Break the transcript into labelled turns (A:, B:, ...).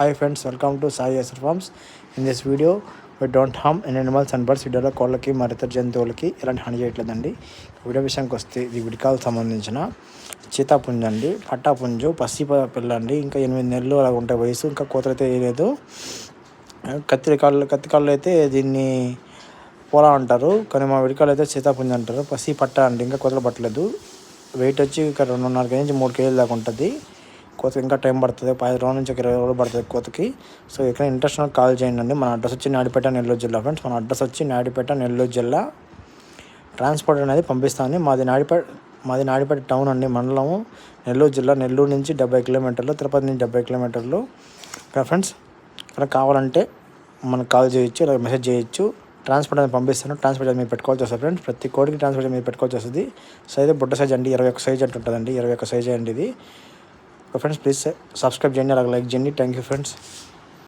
A: Hi friends, welcome to Sai Asar Farms. In this video, we don't harm any animals and birds. వీడియోలో కోళ్ళకి మరి ఇతర జంతువులకి ఎలాంటి హాని చేయట్లేదండి. వీడియో విషయానికి వస్తే ఇది విడికాలకు సంబంధించిన చీతాపుంజు అండి, పట్టాపుంజు, పసి పిల్ల అండి. ఇంకా 8 నెలలు అలా ఉంటాయి వయసు. ఇంకా కోతలైతే వేయలేదు. కత్తికాళ్ళు అయితే దీన్ని పోలా అంటారు, కానీ మా విడికాలు అయితే సీతాపుంజు అంటారు. పసి పట్ట అండి, ఇంకా కోతలు పట్టలేదు. వెయిట్ వచ్చి ఇంకా 2.5 కేజీ నుంచి 3 కేజీల దాకా ఉంటుంది. కోత ఇంకా టైం పడుతుంది, 10 రోజుల నుంచి 20 రోజులు పడుతుంది కోతకి. సో ఇక్కడ ఇంట్రెస్ట్ కాల్ చేయండి అండి. మన అడ్రస్ వచ్చి నాయుడుపేట, నెల్లూరు జిల్లా ఫ్రెండ్స్. మన అడ్రస్ వచ్చి నాయుడుపేట, నెల్లూరు జిల్లా. ట్రాన్స్పోర్ట్ అనేది పంపిస్తామని. మాది నాయుడుపేట టౌన్ అండి, మండలము నెల్లూరు జిల్లా. నెల్లూరు నుంచి 70 కిలోమీటర్లు, తిరుపతి నుంచి 70 కిలోమీటర్లు. ఇక్కడ ఫ్రెండ్స్ ఇక్కడ కావాలంటే మనకు కాల్ చేయొచ్చు, ఇలా మెసేజ్ చేయొచ్చు. ట్రాన్స్పోర్ట్ అనేది పంపిస్తాను. ట్రాన్స్పోర్ట్ మీరు పెట్టుకోవాల్సి వస్తుంది ఫ్రెండ్స్. ప్రతి కోడికి ట్రాన్స్పోర్ట్ మీరు పెట్టుకోవాల్సి వస్తుంది. సైజ్ బుట్ట సైజ్ అండి, 21 సైజ్ అంటు ఉంటుందండి. 21 సైజ్ అండి ఇది. ఫ్రెండ్స్ ప్లీజ్ సబ్స్క్రైబ్ చేయండి, అలాగే లైక్ చేయండి. Thank you friends.